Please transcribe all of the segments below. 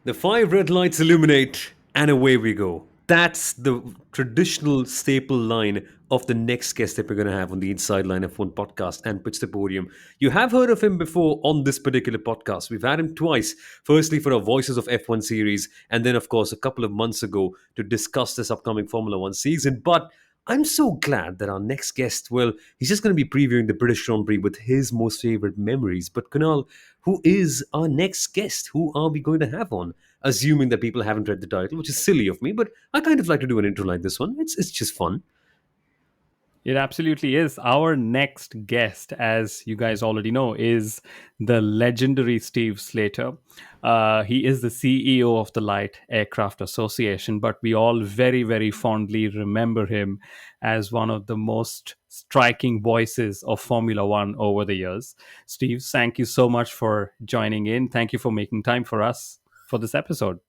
The five red lights illuminate, and away we go. That's the traditional staple line of the next guest that we're going to have on the Inside Line F1 podcast and Pitch the Podium. You have heard of him before on this particular podcast. We've had him twice. Firstly, for our Voices of F1 series, and then, of course, a couple of months ago to discuss this upcoming Formula One season. But I'm so glad that our next guest, well, he's just going to be previewing the British Grand Prix with his most favorite memories. But Kunal, who is our next guest? Who are we going to have on? Assuming that people haven't read the title, which is silly of me, but I kind of like to do an intro like this one. It's just fun. It absolutely is. Our next guest, as you guys already know, is the legendary Steve Slater. He is the CEO of the Light Aircraft Association, but we all very, very fondly remember him as one of the most striking voices of Formula One over the years. Steve, thank you so much for joining in. Thank you for making time for us for this episode.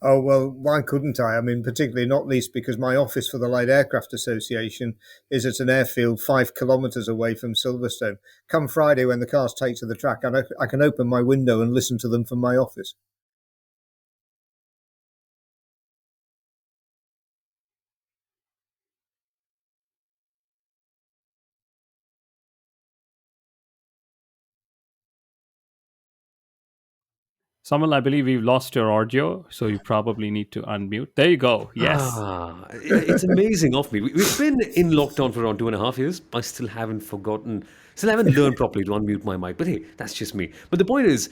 Oh, well, why couldn't I? I mean, particularly not least because my office for the Light Aircraft Association is at an airfield 5 kilometres away from Silverstone. Come Friday when the cars take to the track, I can open my window and listen to them from my office. Samuel, I believe we've lost your audio, so you probably need to unmute. There you go. Yes. It's amazing of me. We've been in lockdown for around 2.5 years. I still haven't learned properly to unmute my mic. But hey, that's just me. But the point is,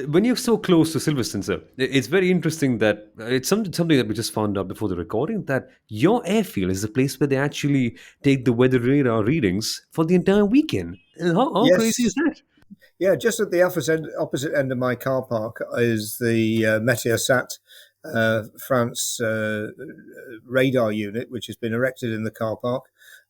when you're so close to Silverstone, sir, it's very interesting that it's something that we just found out before the recording, that your airfield is the place where they actually take the weather radar readings for the entire weekend. How Yes. crazy is that? Yeah, just at the opposite end of my car park is the Meteosat France radar unit, which has been erected in the car park.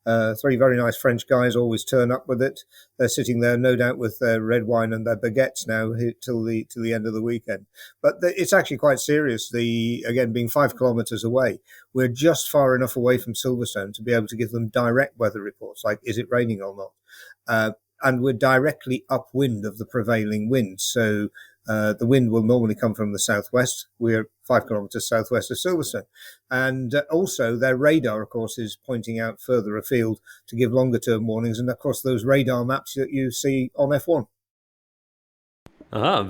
3 very nice French guys always turn up with it. They're sitting there, no doubt, with their red wine and their baguettes now till the end of the weekend. But it's actually quite serious. Again, being 5 kilometres away, we're just far enough away from Silverstone to be able to give them direct weather reports, like is it raining or not. And we're directly upwind of the prevailing wind. So the wind will normally come from the southwest. We're 5 kilometres southwest of Silverstone. And also their radar, of course, is pointing out further afield to give longer term warnings. And of course, those radar maps that you see on F1.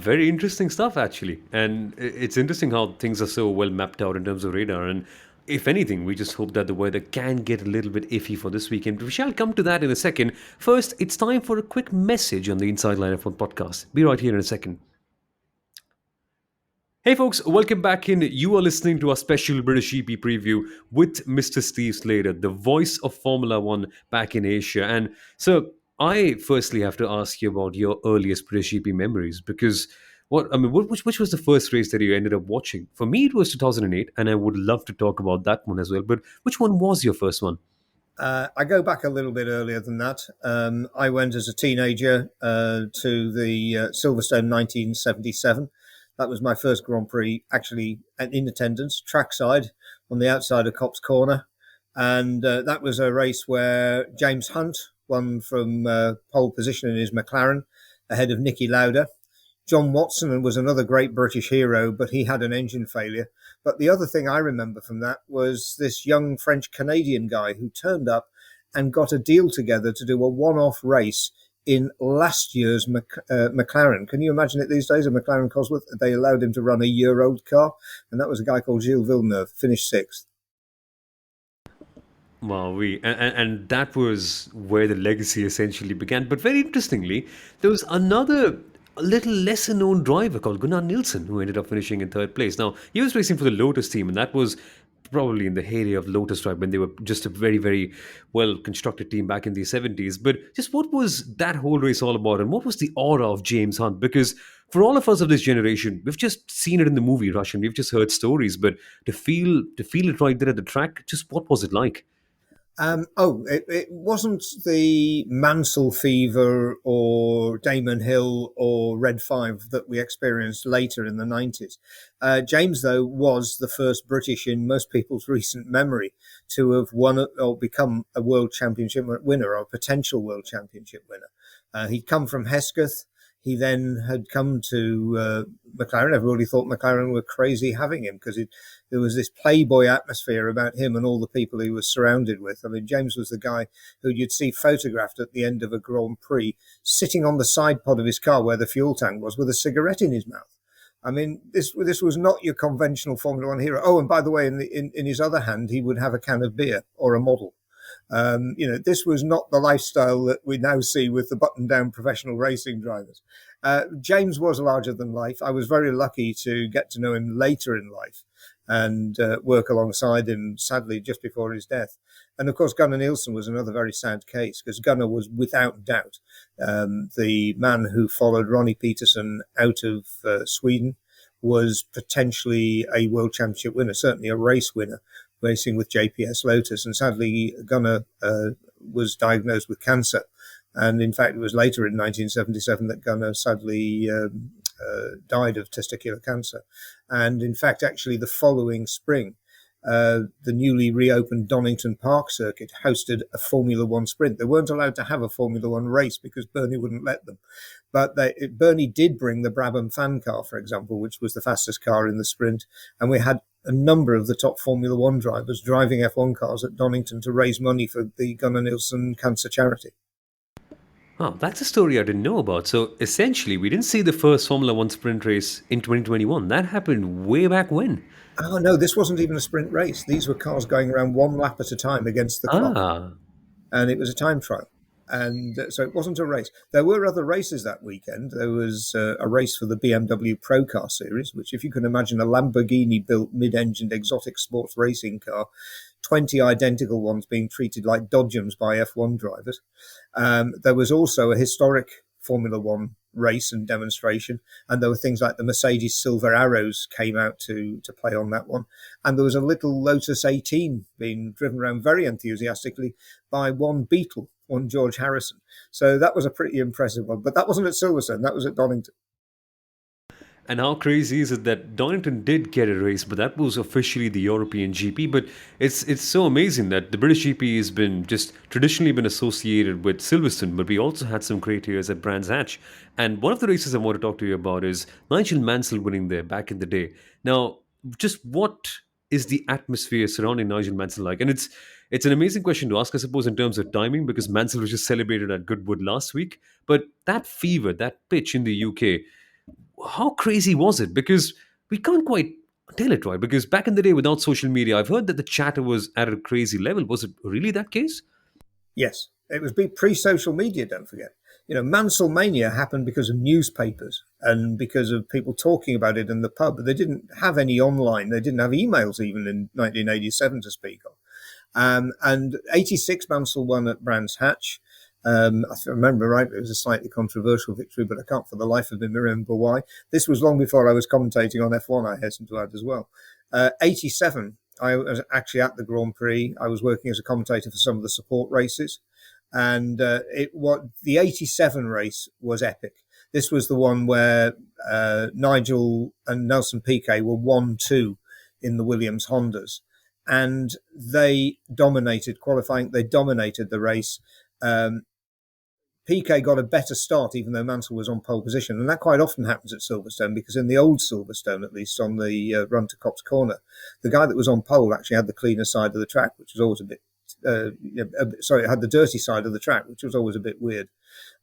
Very interesting stuff, actually. And it's interesting how things are so well mapped out in terms of radar. And if anything, we just hope that the weather can get a little bit iffy for this weekend. We shall come to that in a second. First, it's time for a quick message on the Inside Line F1 podcast. Be right here in a second. Hey folks, welcome back in. You are listening to our special British GP preview with Mr. Steve Slater, the voice of Formula One back in Asia. And so I firstly have to ask you about your earliest British GP memories, because which was the first race that you ended up watching? For me, it was 2008, and I would love to talk about that one as well. But which one was your first one? I go back a little bit earlier than that. I went as a teenager to the Silverstone 1977. That was my first Grand Prix, actually in attendance, trackside on the outside of Copse Corner. And that was a race where James Hunt won from pole position in his McLaren ahead of Niki Lauda. John Watson was another great British hero, but he had an engine failure. But the other thing I remember from that was this young French-Canadian guy who turned up and got a deal together to do a one-off race in last year's McLaren. Can you imagine it these days, a McLaren Cosworth? They allowed him to run a year-old car, and that was a guy called Gilles Villeneuve, finished 6th. Wow, and that was where the legacy essentially began. But very interestingly, there was another a little lesser known driver called Gunnar Nilsson who ended up finishing in 3rd place. Now, he was racing for the Lotus team, and that was probably in the heyday of Lotus, right, when they were just a very, very well constructed team back in the 70s. But just what was that whole race all about, and what was the aura of James Hunt? Because for all of us of this generation, we've just seen it in the movie Rush, and we've just heard stories, but to feel it right there at the track, just what was it like? It wasn't the Mansell fever or Damon Hill or Red 5 that we experienced later in the 90s. James, though, was the first British in most people's recent memory to have won or become a world championship winner or a potential world championship winner. He'd come from Hesketh. he then had come to McLaren. Everybody thought McLaren were crazy having him because there was this playboy atmosphere about him and all the people he was surrounded with. I mean, James was the guy who you'd see photographed at the end of a Grand Prix sitting on the side pod of his car where the fuel tank was with a cigarette in his mouth. I mean, this was not your conventional Formula One hero. Oh, and by the way, in his other hand, he would have a can of beer or a model. This was not the lifestyle that we now see with the button-down professional racing drivers. James was larger than life. I was very lucky to get to know him later in life and work alongside him, sadly, just before his death. And of course, Gunnar Nielsen was another very sad case because Gunnar was without doubt the man who followed Ronnie Peterson out of Sweden, was potentially a world championship winner, certainly a race winner, racing with JPS Lotus. And sadly, Gunnar was diagnosed with cancer. And in fact, it was later in 1977 that Gunnar sadly died of testicular cancer. And in fact, actually, the following spring, the newly reopened Donington Park circuit hosted a Formula One sprint. They weren't allowed to have a Formula One race because Bernie wouldn't let them. But Bernie did bring the Brabham fan car, for example, which was the fastest car in the sprint. And we had a number of the top Formula One drivers driving F1 cars at Donington to raise money for the Gunnar Nielsen Cancer Charity. Oh, that's a story I didn't know about. So essentially, we didn't see the first Formula One sprint race in 2021. That happened way back when. Oh, no, this wasn't even a sprint race. These were cars going around one lap at a time against the clock. And it was a time trial. And so it wasn't a race. There were other races that weekend. There was a race for the BMW Pro Car Series, which, if you can imagine a Lamborghini-built mid-engined exotic sports racing car, 20 identical ones being treated like dodgems by F1 drivers. There was also a historic Formula One race and demonstration, and there were things like the Mercedes Silver Arrows came out to play on that one, and there was a little Lotus 18 being driven around very enthusiastically by one George Harrison. So that was a pretty impressive one, but that wasn't at Silverstone, that was at Donington. And how crazy is it that Donington did get a race, but that was officially the European GP. But it's so amazing that the British GP has been just traditionally been associated with Silverstone, but we also had some great years at Brands Hatch. And one of the races I want to talk to you about is Nigel Mansell winning there back in the day. Now, just what is the atmosphere surrounding Nigel Mansell like? And it's an amazing question to ask, I suppose, in terms of timing, because Mansell was just celebrated at Goodwood last week. But that fever, that pitch in the UK, how crazy was it? Because we can't quite tell it right. Because back in the day, without social media, I've heard that the chatter was at a crazy level. Was it really that case? Yes, it was pre-social media, don't forget. Mansell Mania happened because of newspapers and because of people talking about it in the pub. They didn't have any online. They didn't have emails even in 1987 to speak of. And 86 Mansell won at Brands Hatch. If I remember right, it was a slightly controversial victory, but I can't for the life of me remember why. This was long before I was commentating on F1, I hasten to add as well. 87, I was actually at the Grand Prix. I was working as a commentator for some of the support races. And the 87 race was epic. This was the one where Nigel and Nelson Piquet were 1-2 in the Williams Hondas. And they dominated qualifying. They dominated the race. Piquet got a better start, even though Mansell was on pole position. And that quite often happens at Silverstone, because in the old Silverstone, at least on the run to Cops Corner, the guy that was on pole actually had the cleaner side of the track, which was always it had the dirty side of the track, which was always a bit weird.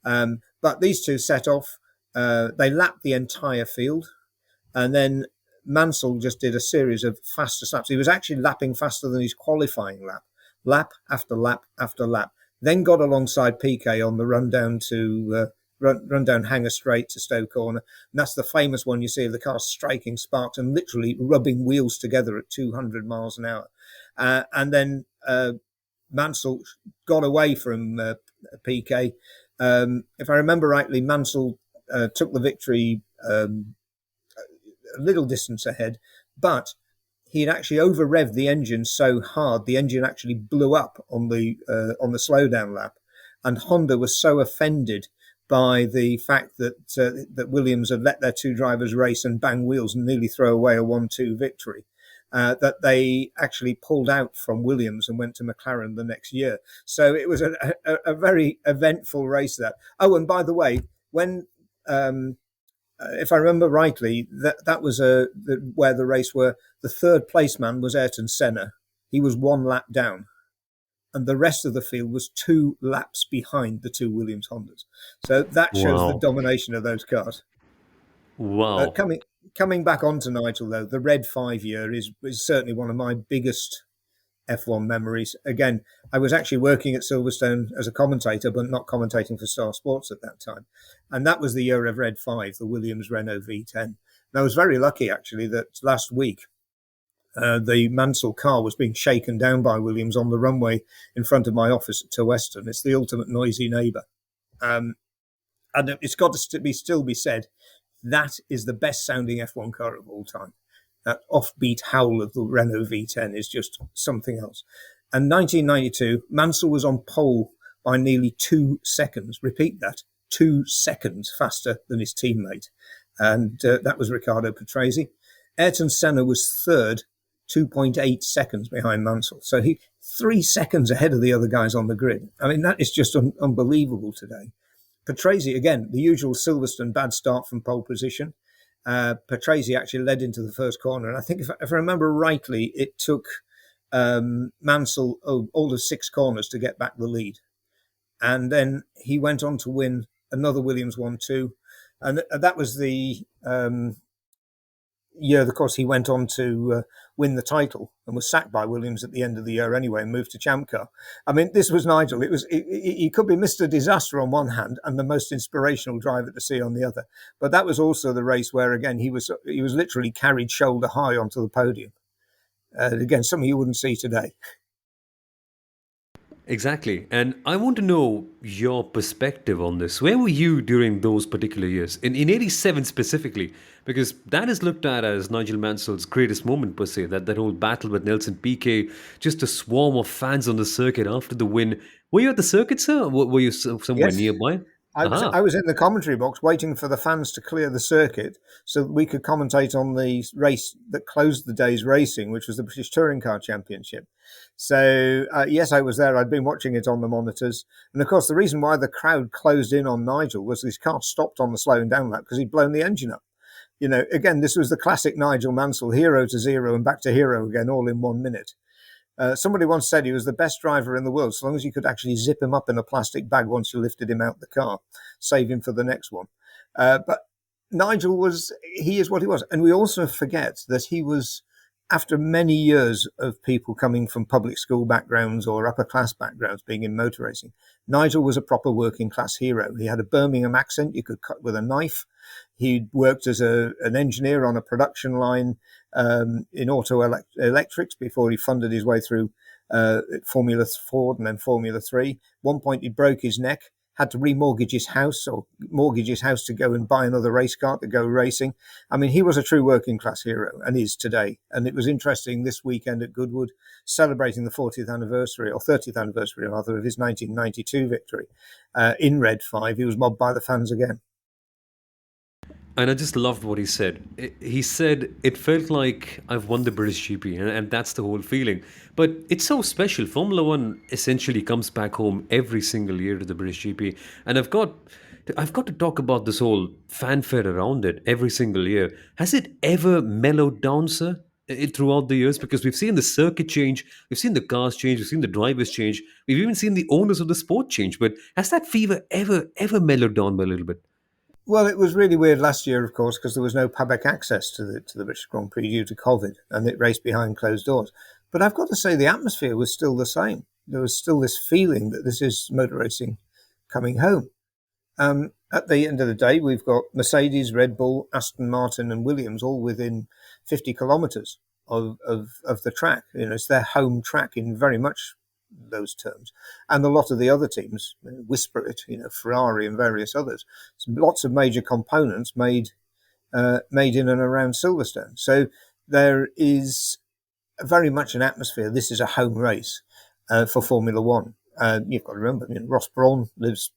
But these two set off. They lapped the entire field. And then Mansell just did a series of fastest laps. He was actually lapping faster than his qualifying lap after lap after lap. Then got alongside Piquet on the run down Hanger Straight to Stowe Corner. And that's the famous one you see of the car striking sparks and literally rubbing wheels together at 200 miles an hour. And then Mansell got away from Piquet. If I remember rightly, Mansell took the victory a little distance ahead, but he had actually over-revved the engine so hard, the engine actually blew up on the slowdown lap. And Honda was so offended by the fact that Williams had let their two drivers race and bang wheels and nearly throw away a 1-2 victory, that they actually pulled out from Williams and went to McLaren the next year. So it was a very eventful race, that. Oh, and by the way, when if I remember rightly, that was where the race where the third place man was Ayrton Senna. He was 1 lap down, and the rest of the field was 2 laps behind the 2 Williams Hondas. So that shows the Wow. domination of those cars. Wow. Coming back onto Nigel, though, the Red 5 year is certainly one of my biggest F1 memories. Again, I was actually working at Silverstone as a commentator, but not commentating for Star Sports at that time. And that was the year of Red 5, the Williams Renault V10. And I was very lucky, actually, that last week the Mansell car was being shaken down by Williams on the runway in front of my office at Western. It's the ultimate noisy neighbour. And it's got to still be said, that is the best sounding F1 car of all time. That offbeat howl of the Renault V10 is just something else. And 1992, Mansell was on pole by nearly 2 seconds. Repeat that, 2 seconds faster than his teammate. And that was Riccardo Patrese. Ayrton Senna was third, 2.8 seconds behind Mansell. So 3 seconds ahead of the other guys on the grid. I mean, that is just unbelievable today. Patrese, again, the usual Silverstone bad start from pole position. Patrese actually led into the first corner. And I think if I remember rightly, it took Mansell all of 6 corners to get back the lead. And then he went on to win another Williams 1-2. And that was the year, of course, he went on to win the title and was sacked by Williams at the end of the year anyway and moved to Champ Car. I mean, this was Nigel. He could be Mr. Disaster on one hand and the most inspirational driver to see on the other. But that was also the race where, again, he was literally carried shoulder high onto the podium. Again, something you wouldn't see today. Exactly. And I want to know your perspective on this. Where were you during those particular years? In 87 specifically, because that is looked at as Nigel Mansell's greatest moment per se, that whole battle with Nelson Piquet, just a swarm of fans on the circuit after the win. Were you at the circuit, sir? Were you somewhere Yes. nearby? I was in the commentary box waiting for the fans to clear the circuit so that we could commentate on the race that closed the day's racing, which was the British Touring Car Championship. So, yes, I was there. I'd been watching it on the monitors. And, of course, the reason why the crowd closed in on Nigel was his car stopped on the slowing down lap because he'd blown the engine up. You know, again, this was the classic Nigel Mansell, hero to zero and back to hero again, all in 1 minute. Somebody once said he was the best driver in the world, so long as you could actually zip him up in a plastic bag once you lifted him out the car, save him for the next one. But Nigel he is what he was. And we also forget that he was, after many years of people coming from public school backgrounds or upper class backgrounds being in motor racing, Nigel was a proper working class hero. He had a Birmingham accent you could cut with a knife. He'd worked as an engineer on a production line in auto electrics before he funded his way through Formula Ford and then Formula 3. One point he broke his neck, had to remortgage his house or mortgage his house to go and buy another race car to go racing. I mean, he was a true working class hero and is today. And it was interesting this weekend at Goodwood, celebrating the 40th anniversary or 30th anniversary rather of his 1992 victory in Red 5. He was mobbed by the fans again. And I just loved what he said. He said, it felt like I've won the British GP, and that's the whole feeling. But it's so special. Formula One essentially comes back home every single year to the British GP. And I've got to talk about this whole fanfare around it every single year. Has it ever mellowed down, sir, throughout the years? Because we've seen the circuit change, we've seen the cars change, we've seen the drivers change, we've even seen the owners of the sport change. But has that fever ever mellowed down by a little bit? Well, it was really weird last year, of course, because there was no public access to the British Grand Prix due to COVID, and it raced behind closed doors. But I've got to say the atmosphere was still the same. There was still this feeling that this is motor racing coming home. At the end of the day, we've got Mercedes, Red Bull, Aston Martin and Williams all within 50 kilometres of the track. You know, it's their home track in very much those terms. And a lot of the other teams whisper it, you know, Ferrari and various others. So lots of major components made in and around Silverstone. So there is very much an atmosphere. This is a home race for Formula One. You've got to remember, you know, Ross Brawn lives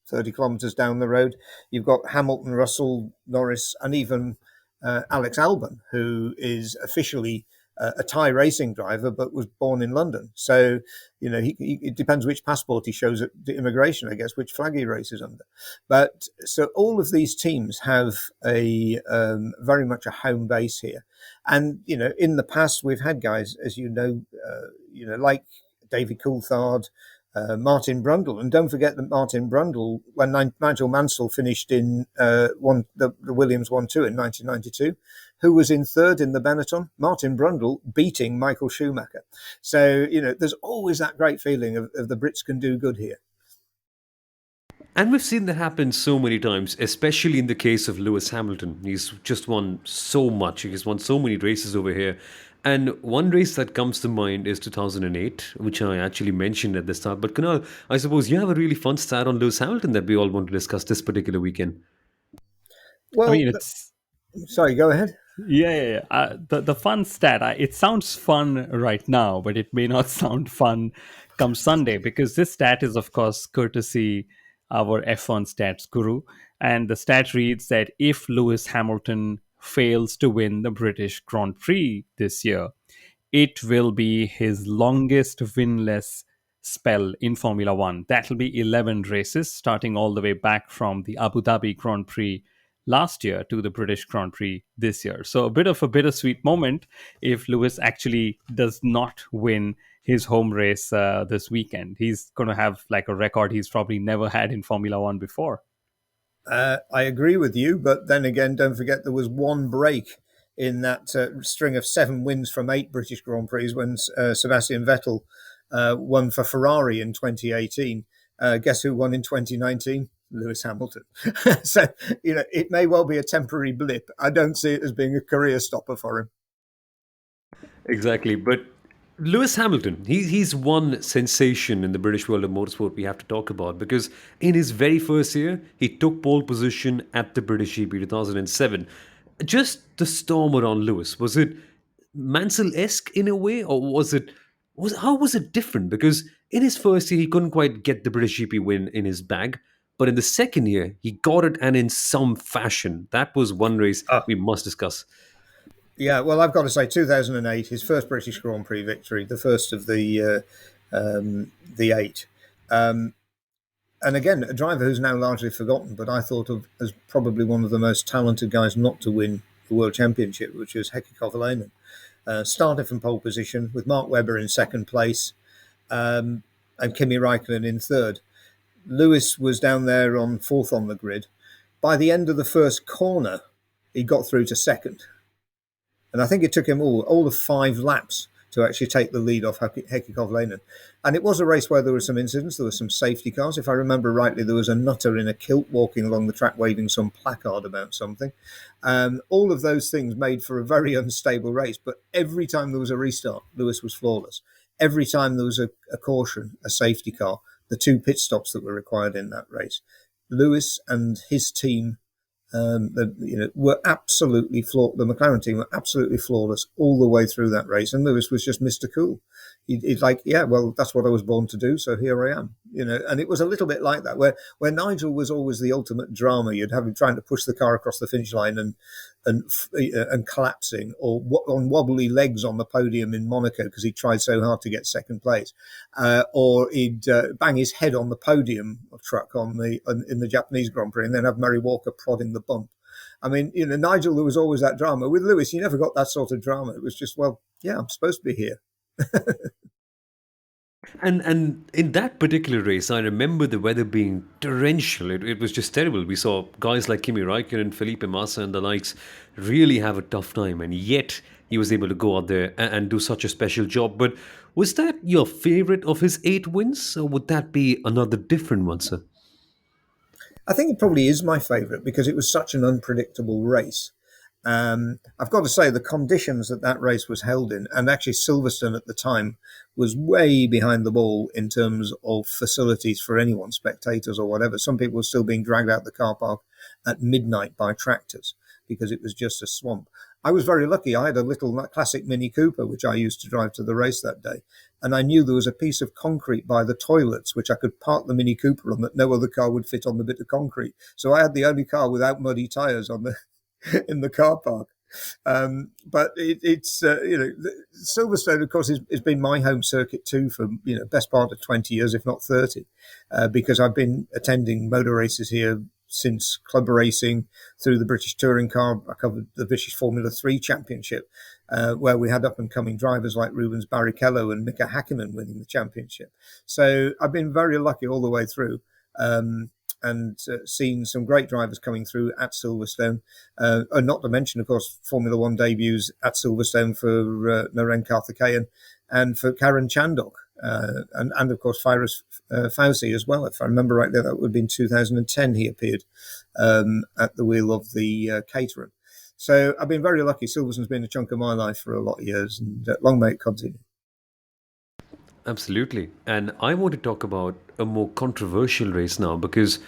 30 kilometres down the road. You've got Hamilton, Russell, Norris, and even Alex Albon, who is officially a Thai racing driver, but was born in London. So, it depends which passport he shows at the immigration, I guess, which flag he races under. But so all of these teams have a very much a home base here. And, in the past, we've had guys, as like David Coulthard, Martin Brundle. And don't forget that Martin Brundle, when Nigel Mansell finished in the Williams 1-2 in 1992, who was in third in the Benetton, Martin Brundle beating Michael Schumacher. So, there's always that great feeling of the Brits can do good here. And we've seen that happen so many times, especially in the case of Lewis Hamilton. He's just won so much. He's won so many races over here. And one race that comes to mind is 2008, which I actually mentioned at the start. But Kunal, I suppose you have a really fun stat on Lewis Hamilton that we all want to discuss this particular weekend. Well, I mean, it's sorry, go ahead. yeah. The fun stat. It sounds fun right now, but it may not sound fun come Sunday, because this stat is, of course, courtesy our F1 stats guru, and the stat reads that if Lewis Hamilton fails to win the British Grand Prix this year, it will be his longest winless spell in Formula One. That'll be 11 races, starting all the way back from the Abu Dhabi Grand Prix last year to the British Grand Prix this year. So a bit of a bittersweet moment if Lewis actually does not win his home race this weekend. He's going to have like a record he's probably never had in Formula One before. I agree with you, but then again, don't forget there was one break in that string of 7 wins from 8 British Grand Prix when Sebastian Vettel won for Ferrari in 2018. Guess who won in 2019? Lewis Hamilton. So, it may well be a temporary blip. I don't see it as being a career stopper for him. Exactly. But Lewis Hamilton, he's one sensation in the British world of motorsport we have to talk about, because in his very first year, he took pole position at the British GP 2007. Just the storm around Lewis, was it Mansell-esque in a way, or how was it different? Because in his first year, he couldn't quite get the British GP win in his bag. But in the second year, he got it, and in some fashion. That was one race we must discuss. Yeah, well, I've got to say, 2008, his first British Grand Prix victory, the first of the 8. And again, a driver who's now largely forgotten, but I thought of as probably one of the most talented guys not to win the World Championship, which was Heikki Kovalainen. Started from pole position with Mark Webber in second place and Kimi Räikkönen in third. Lewis was down there on fourth on the grid. By the end of the first corner, he got through to second. And I think it took him all of 5 laps to actually take the lead off Heikki Kovalainen. And it was a race where there were some incidents. There were some safety cars. If I remember rightly, there was a nutter in a kilt walking along the track waving some placard about something. All of those things made for a very unstable race. But every time there was a restart, Lewis was flawless. Every time there was a caution, a safety car, the 2 pit stops that were required in that race, Lewis and his team were absolutely flawless. The McLaren team were absolutely flawless all the way through that race, and Lewis was just Mr. Cool. He's like, yeah, well, that's what I was born to do, so here I am. And it was a little bit like that, where Nigel was always the ultimate drama. You'd have him trying to push the car across the finish line and collapsing, or on wobbly legs on the podium in Monaco because he tried so hard to get second place, or he'd bang his head on the podium truck in the Japanese Grand Prix, and then have Murray Walker prodding the bump. I mean, Nigel, there was always that drama. With Lewis, you never got that sort of drama. It was just, well, yeah, I'm supposed to be here. And in that particular race, I remember the weather being torrential. It was just terrible. We saw guys like Kimi Räikkönen, Felipe Massa and the likes really have a tough time. And yet he was able to go out there and do such a special job. But was that your favourite of his 8 wins? Or would that be another different one, sir? I think it probably is my favourite because it was such an unpredictable race. I've got to say the conditions that race was held in, and actually Silverstone at the time was way behind the ball in terms of facilities for anyone, spectators or whatever. Some people were still being dragged out the car park at midnight by tractors because it was just a swamp. I was very lucky. I had a little classic Mini Cooper, which I used to drive to the race that day. And I knew there was a piece of concrete by the toilets, which I could park the Mini Cooper on that no other car would fit on the bit of concrete. So I had the only car without muddy tyres in the car park. But it's Silverstone, of course, has been my home circuit too for best part of 20 years, if not 30, because I've been attending motor races here since club racing through the British Touring Car. I covered the British Formula 3 Championship, where we had up-and-coming drivers like Rubens Barrichello and Mika Hakkinen winning the championship. So I've been very lucky all the way through. And seen some great drivers coming through at Silverstone, and not to mention, of course, Formula One debuts at Silverstone for Naren Karthikeyan and for Karen Chandok, and of course Firas Fauci as well. If I remember rightly, that would have been 2010 he appeared at the wheel of the Caterham. So I've been very lucky. Silverstone's been a chunk of my life for a lot of years, and long may it continue. Absolutely. And I want to talk about a more controversial race now, because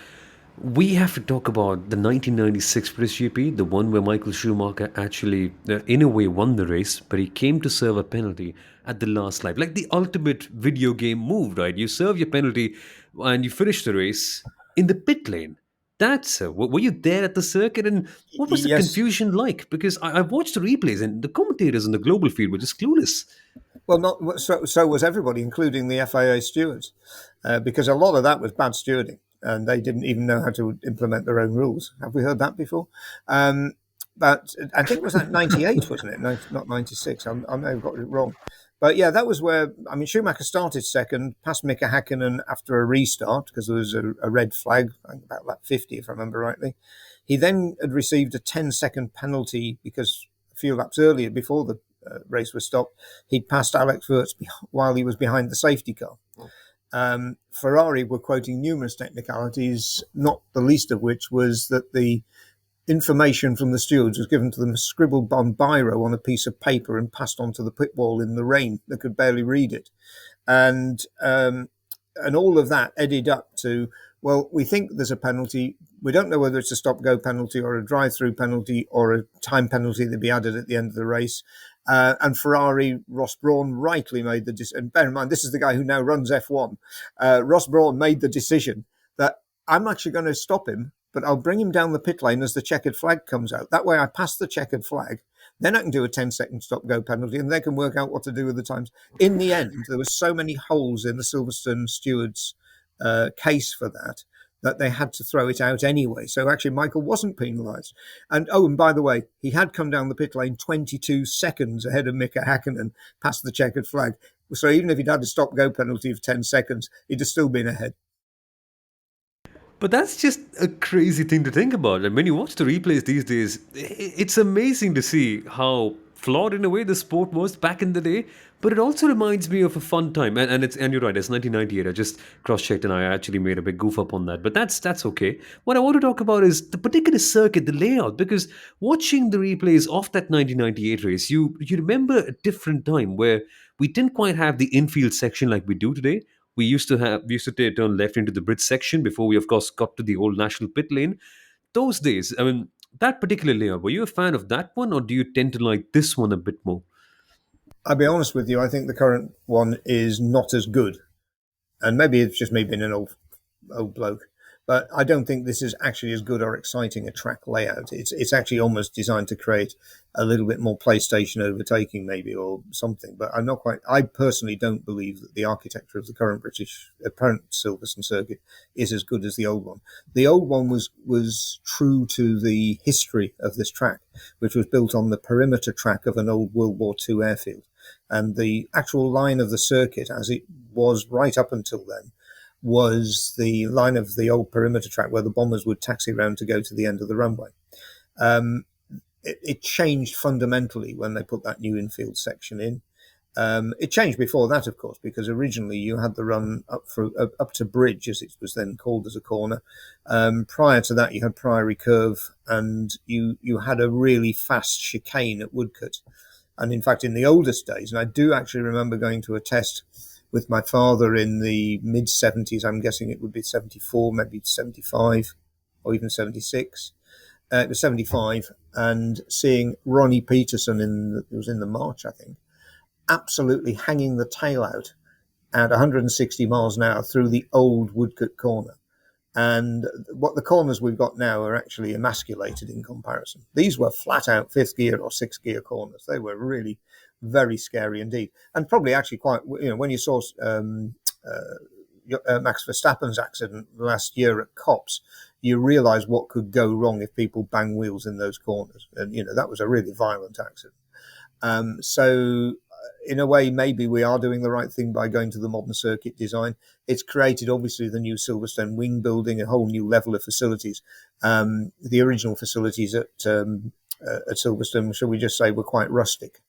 we have to talk about the 1996 British GP, the one where Michael Schumacher actually, in a way, won the race, but he came to serve a penalty at the last lap. Like the ultimate video game move, right? You serve your penalty and you finish the race in the pit lane. Were you there at the circuit, and what was the Yes. confusion like? Because I watched the replays and the commentators in the global feed were just clueless. Well, so was everybody, including the FIA stewards, because a lot of that was bad stewarding, and they didn't even know how to implement their own rules. Have we heard that before? But I think it was like 98, wasn't it? Not 96. I may have got it wrong. But yeah, that was where, Schumacher started second, passed Mika Hakkinen after a restart, because there was a red flag, I think about lap 50, if I remember rightly. He then had received a 10-second penalty because a few laps earlier, before the race was stopped, he'd passed Alex Wurz while he was behind the safety car. Ferrari were quoting numerous technicalities, not the least of which was that the information from the stewards was given to them scribbled on biro on a piece of paper and passed onto the pit wall in the rain. They could barely read it. And all of that added up to, well, we think there's a penalty. We don't know whether it's a stop-go penalty or a drive-through penalty or a time penalty that be added at the end of the race. And Ferrari, Ross Brawn rightly made the decision. And bear in mind, this is the guy who now runs F1. Ross Brawn made the decision that I'm actually going to stop him, but I'll bring him down the pit lane as the checkered flag comes out. That way I pass the checkered flag. Then I can do a 10-second stop-go penalty, and they can work out what to do with the times. In the end, there were so many holes in the Silverstone stewards' case for that they had to throw it out anyway. So actually, Michael wasn't penalised. And by the way, he had come down the pit lane 22 seconds ahead of Mika Hakkinen past the checkered flag. So even if he'd had a stop-go penalty of 10 seconds, he'd have still been ahead. But that's just a crazy thing to think about. And when you watch the replays these days, it's amazing to see how flawed in a way the sport was back in the day. But it also reminds me of a fun time. And you're right, it's 1998. I just cross-checked and I actually made a big goof up on that. But that's okay. What I want to talk about is the particular circuit, the layout. Because watching the replays of that 1998 race, you remember a different time where we didn't quite have the infield section like we do today. We used to turn left into the bridge section before we, of course, got to the old national pit lane. Those days, that particular layout, were you a fan of that one, or do you tend to like this one a bit more? I'll be honest with you, I think the current one is not as good. And maybe it's just me being an old bloke. But I don't think this is actually as good or exciting a track layout. It's actually almost designed to create a little bit more PlayStation overtaking, maybe, or something. But I'm not quite. I personally don't believe that the architecture of the current Silverstone circuit is as good as the old one. The old one was true to the history of this track, which was built on the perimeter track of an old World War II airfield, and the actual line of the circuit, as it was right up until then, was the line of the old perimeter track where the bombers would taxi around to go to the end of the runway. It changed fundamentally when they put that new infield section in. It changed before that, of course, because originally you had the run up to Bridge, as it was then called, as a corner. Prior to that, you had Priory Curve, and you had a really fast chicane at Woodcote. And in fact, in the oldest days, and I do actually remember going to a test with my father in the mid-70s, I'm guessing it would be 74, maybe 75, or even 76. It was 75, and seeing Ronnie Peterson, it was in the March, I think, absolutely hanging the tail out at 160 miles an hour through the old Woodcote corner. And what the corners we've got now are actually emasculated in comparison. These were flat out fifth gear or sixth gear corners. They were really very scary indeed, and probably actually quite. When you saw Max Verstappen's accident last year at Copse, you realise what could go wrong if people bang wheels in those corners, and that was a really violent accident. So in a way, maybe we are doing the right thing by going to the modern circuit design. It's created, obviously, the new Silverstone wing building, a whole new level of facilities. The original facilities at Silverstone, shall we just say, were quite rustic.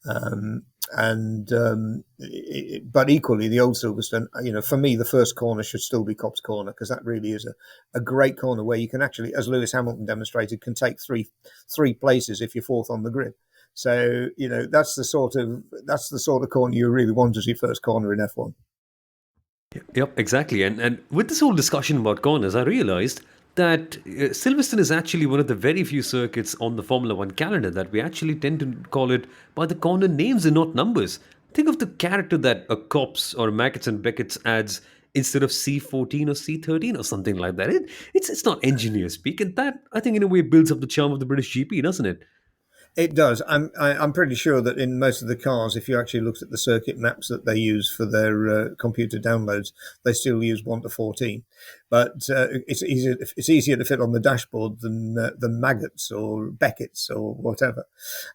But equally, the old Silverstone, for me, the first corner should still be Copse Corner, because that really is a great corner where you can actually, as Lewis Hamilton demonstrated, can take three places if you're fourth on the grid. So that's the sort of corner you really want as your first corner in F1. Yep, exactly. And with this whole discussion about corners, I realized that Silverstone is actually one of the very few circuits on the Formula One calendar that we actually tend to call it by the corner names and not numbers. Think of the character that a Copse or a Mackets and Beckett's adds instead of C14 or C13 or something like that. It's not engineer speak, and that, I think, in a way builds up the charm of the British GP, doesn't it? It does. I'm pretty sure that in most of the cars, if you actually looked at the circuit maps that they use for their computer downloads, they still use 1 to 14. But it's easier to fit on the dashboard than Maggots or Beckett's or whatever.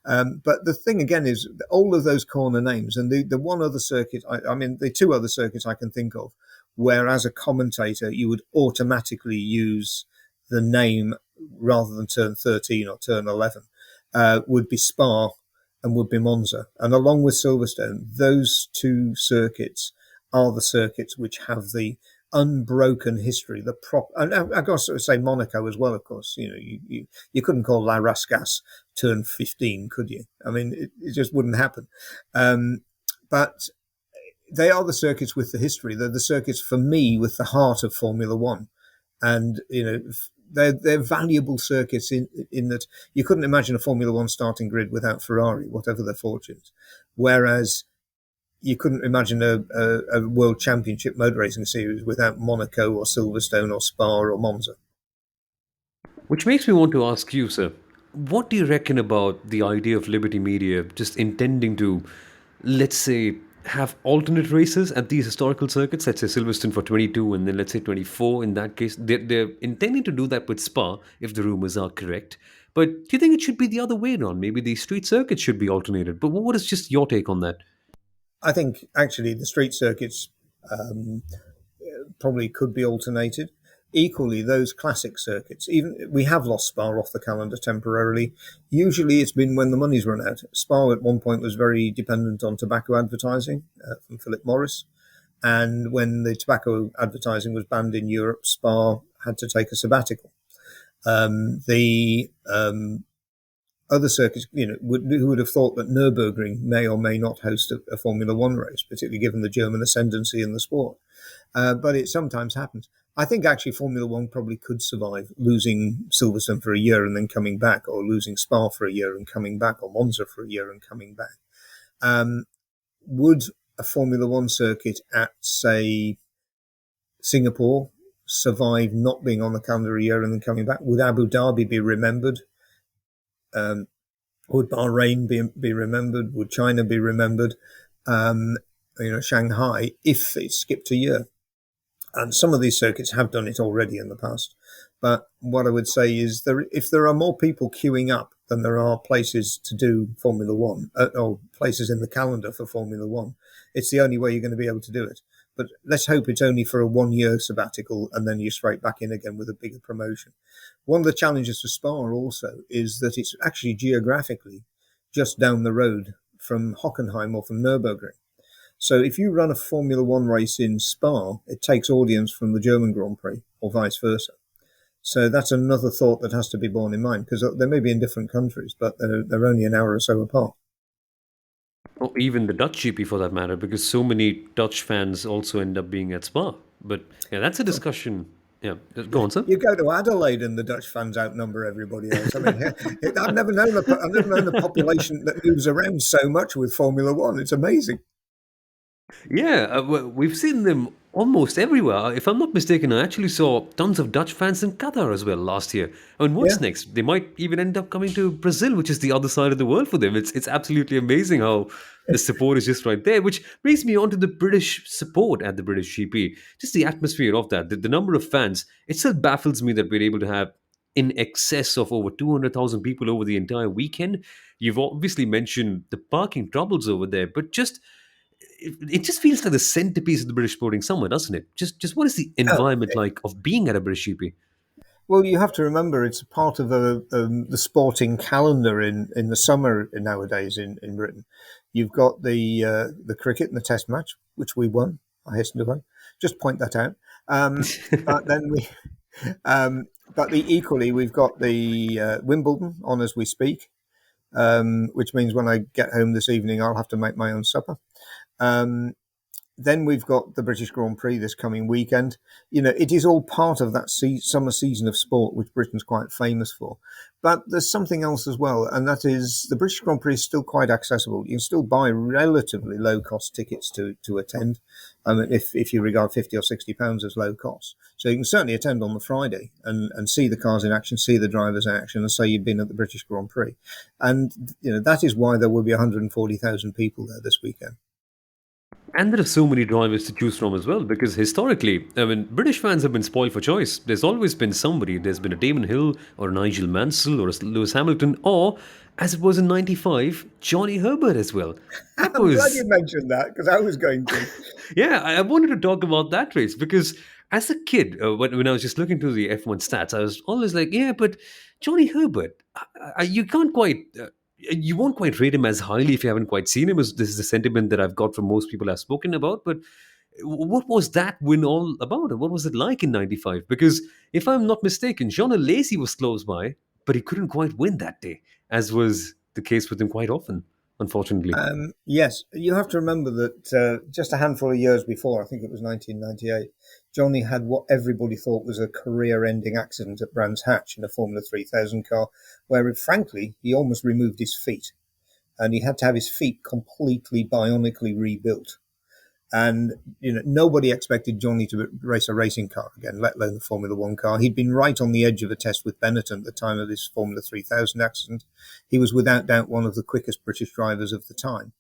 But the thing again is all of those corner names, and the one other circuit, the two other circuits I can think of, where as a commentator you would automatically use the name rather than turn 13 or turn 11. Would be Spa and would be Monza. And along with Silverstone, those two circuits are the circuits which have the unbroken history, and I've got to sort of say Monaco as well, of course. You couldn't call La Rascasse turn 15, could you? I mean, it just wouldn't happen. But they are the circuits with the history. They're the circuits, for me, with the heart of Formula One. And, they're valuable circuits in that you couldn't imagine a Formula One starting grid without Ferrari, whatever their fortunes. Whereas you couldn't imagine a World Championship motor racing series without Monaco or Silverstone or Spa or Monza. Which makes me want to ask you, sir, what do you reckon about the idea of Liberty Media just intending to, let's say, have alternate races at these historical circuits, let's say Silverstone for 22 and then let's say 24 in that case? They're intending to do that with Spa, if the rumours are correct. But do you think it should be the other way around? Maybe the street circuits should be alternated. But what is just your take on that? I think actually the street circuits probably could be alternated. Equally, those classic circuits, even we have lost Spa off the calendar temporarily. Usually it's been when the money's run out. Spa at one point was very dependent on tobacco advertising from Philip Morris. And when the tobacco advertising was banned in Europe, Spa had to take a sabbatical. The other circuits, who would have thought that Nürburgring may or may not host a Formula One race, particularly given the German ascendancy in the sport. But it sometimes happens. I think actually Formula One probably could survive losing Silverstone for a year and then coming back, or losing Spa for a year and coming back, or Monza for a year and coming back. Would a Formula One circuit at, say, Singapore survive not being on the calendar a year and then coming back? Would Abu Dhabi be remembered? Would Bahrain be remembered? Would China be remembered? Shanghai, if it skipped a year. And some of these circuits have done it already in the past. But what I would say is if there are more people queuing up than there are places to do Formula One, or places in the calendar for Formula One, it's the only way you're going to be able to do it. But let's hope it's only for a 1 year sabbatical and then you're straight back in again with a bigger promotion. One of the challenges for Spa also is that it's actually geographically just down the road from Hockenheim or from Nürburgring. So if you run a Formula One race in Spa, it takes audience from the German Grand Prix or vice versa. So that's another thought that has to be borne in mind, because they may be in different countries, but they're only an hour or so apart. Or even the Dutch GP for that matter, because so many Dutch fans also end up being at Spa. But yeah, that's a discussion. Yeah, go on, sir. You go to Adelaide and the Dutch fans outnumber everybody else. I mean, I've never known a population that moves around so much with Formula One. It's amazing. Yeah, we've seen them almost everywhere. If I'm not mistaken, I actually saw tons of Dutch fans in Qatar as well last year. I mean, Yeah. what's next? They might even end up coming to Brazil, which is the other side of the world for them. It's absolutely amazing how the support is just right there, which brings me on to the British support at the British GP. Just the atmosphere of that, the number of fans. It still baffles me that we're able to have in excess of over 200,000 people over the entire weekend. You've obviously mentioned the parking troubles over there, but it just feels like the centerpiece of the British sporting summer, doesn't it? Just what is the Oh, environment like of being at a British GP? well, you have to remember it's a part of the sporting calendar in the summer nowadays in Britain. You've got the cricket and the Test match, which we won. I hasten to add. Just point that out. But then we, um, but equally, we've got the Wimbledon on as we speak, which means when I get home this evening, I'll have to make my own supper. Um, then we've got the British Grand Prix this coming weekend. You know, it is all part of that summer season of sport, which Britain's quite famous for. But there's something else as well, and that is the British Grand Prix is still quite accessible. You can still buy relatively low cost tickets to attend. I mean, if you regard £50 or £60 as low cost. So you can certainly attend on the Friday and see the cars in action, see the drivers in action, and say you've been at the British Grand Prix. And, you know, that is why there will be 140,000 people there this weekend. And there are so many drivers to choose from as well, because historically, I mean, British fans have been spoiled for choice. There's always been somebody. There's been a Damon Hill or a Nigel Mansell or a Lewis Hamilton, or, as it was in '95, Johnny Herbert as well. That I'm glad you was mentioned that because I was going to. Yeah, I wanted to talk about that race because as a kid, when I was just looking through the F1 stats, I was always like, yeah, but Johnny Herbert, you can't quite, you won't quite rate him as highly if you haven't quite seen him. This is the sentiment that I've got from most people I've spoken about. But what was that win all about? And what was it like in '95? Because if I'm not mistaken, Jean Alesi was close by, but he couldn't quite win that day, as was the case with him quite often, unfortunately. Yes, you have to remember that just a handful of years before, I think it was 1998, Johnny had what everybody thought was a career-ending accident at Brands Hatch in a Formula 3000 car, where, frankly, he almost removed his feet, and he had to have his feet completely bionically rebuilt. And you know, nobody expected Johnny to race a racing car again, let alone the Formula One car. He'd been right on the edge of a test with Benetton at the time of his Formula 3000 accident. He was without doubt one of the quickest British drivers of the time.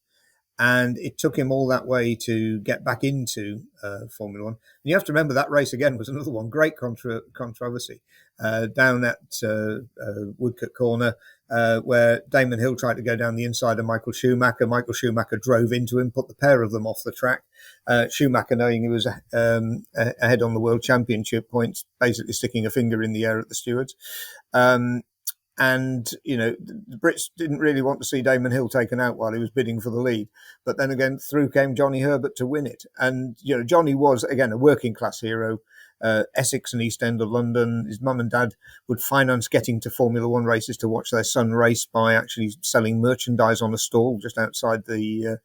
And it took him all that way to get back into Formula One. And you have to remember that race again was another one, great controversy down at Woodcote Corner, where Damon Hill tried to go down the inside of Michael Schumacher. Michael Schumacher drove into him, put the pair of them off the track. Schumacher, knowing he was ahead on the World Championship points, basically sticking a finger in the air at the stewards. And, you know, the Brits didn't really want to see Damon Hill taken out while he was bidding for the lead. But then again, through came Johnny Herbert to win it. And, you know, Johnny was, again, a working class hero. Essex and East End of London. His mum and dad would finance getting to Formula One races to watch their son race by actually selling merchandise on a stall just outside the